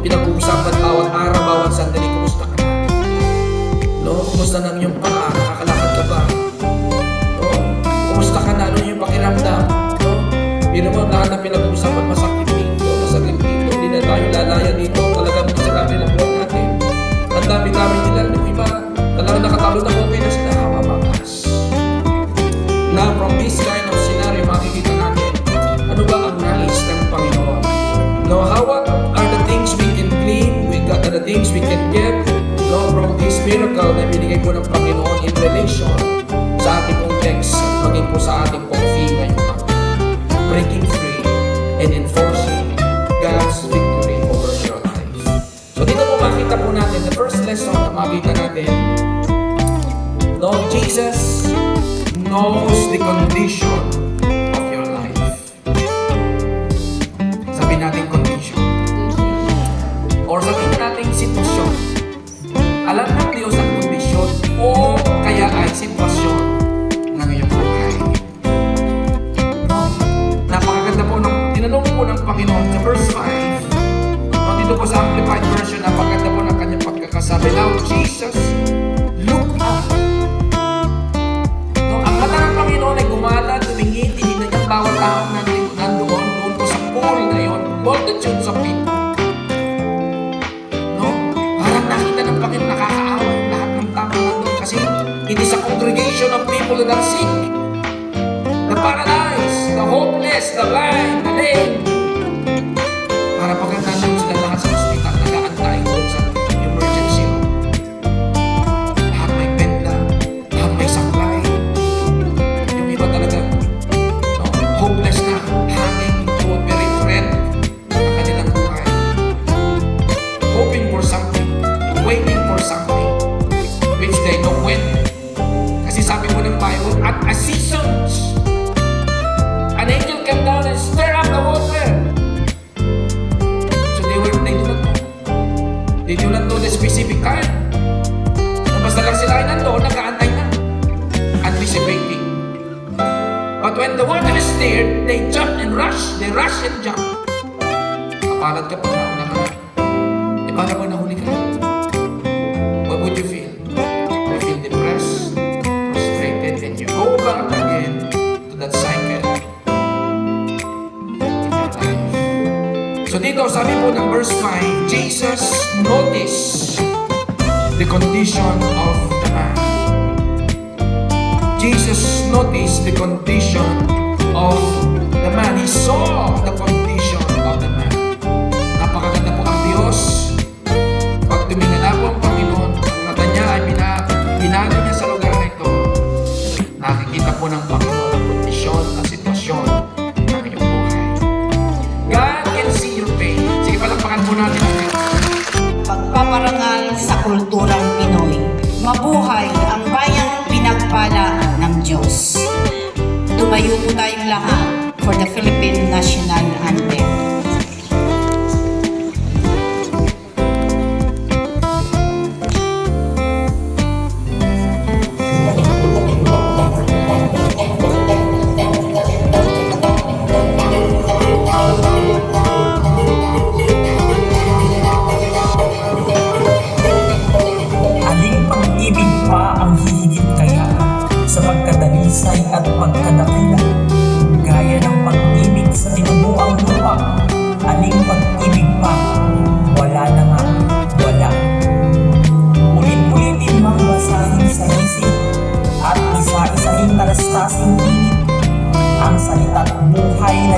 pinag-uusapan bawat araw, bawat sandali. Kumusta ka na? No? Kumusta na yung paa? Nakakalakad ka ba? No? Kumusta ka na? Ano yung pakiramdam? No? Pero mo, lahat na pinag-uusapan, masakit dito, masakit dito. Hindi na tayo lalaya dito. Talagang masarami ng buwan natin. Ang dami-dami nila. Yung iba, talagang nakatalo na okay na sila. Hawabakas. Now, from this kind of scenario, makikita natin, ano ba ang nais ng Panginoon? No, what are the things we can glean? What are the things we can get? No, from this miracle na binigay po ng Panginoon in relation sa ating pong text at maging po sa ating pong theme ngayong araw. Breaking free and enforcing God's victory over your life. So dito po makita po natin, the first lesson na makita natin, no, Jesus knows the condition of your life. Sabihin natin condition. Or sabihin natin sitwasyon. Alam ng Diyos ang kondisyon o kaya ay sitwasyon ng iyong buhay. No? Napakaganda po nung tinanong po ng Panginoon sa verse 5. No, dito po sa Amplified Version, napakaganda po ng kanyang pagkakasabi. Now, Jesus, look up. No, ang mata ng Panginoon ay gumala, tumingin, tinignan niyang bawat taong nandoon po sa pool na yun, multitudes of people. It is a congregation of people that are sick, the paralyzed, the hopeless, the blind, the lame. Para pagka nandun sila lahat sa hospital, nag-aantay doon sa emergency room. Lahat may benda, lahat may saklay. Yung iba talaga, no, hopeless na, hanging to a very threat ng kanilang buhay. Hoping for something, waiting for something, which they know when. Sabi po ng Bible, at a seasons, an angel came down and stirred up the water. So they do not know. They do not know the specific time. Basta lang sila ay nandoon, nag-aantay na, anticipating. But when the water is stirred, they jump and rush. They rush and jump. Kapalad ka pa na, una ka na. E paano mo nahuli ka? What would you feel? You feel depressed? And you go back again to that cycle in your life. So dito, sabi po ng verse 5, Jesus noticed the condition of the man. Jesus noticed the condition of the man. He saw the condition of the man. Napakaganda po ang Diyos. Pag tumingin na po ang Panginoon, ang mata niya ay binago niya sa lugar na ito. Nakikita po ng Panginoon ang kondisyon, ang sitwasyon ng iyong buhay. God can see your pain. Sige, palakpakan po natin ang Diyos. Pagpaparangal sa kulturang Pinoy. Mabuhay ang bayang pinagpala ng Diyos. Tumayo po tayong lahat for the Philippine National Anthem. Pagkadalisay at pagkadakila, gaya ng pag-ibig sa tinubuang lupa, aling pag-ibig pa, wala na nga, wala. Ulit-ulitin mang basahin sa isip, at isa-isahing talastasing init, ang salita't buhay na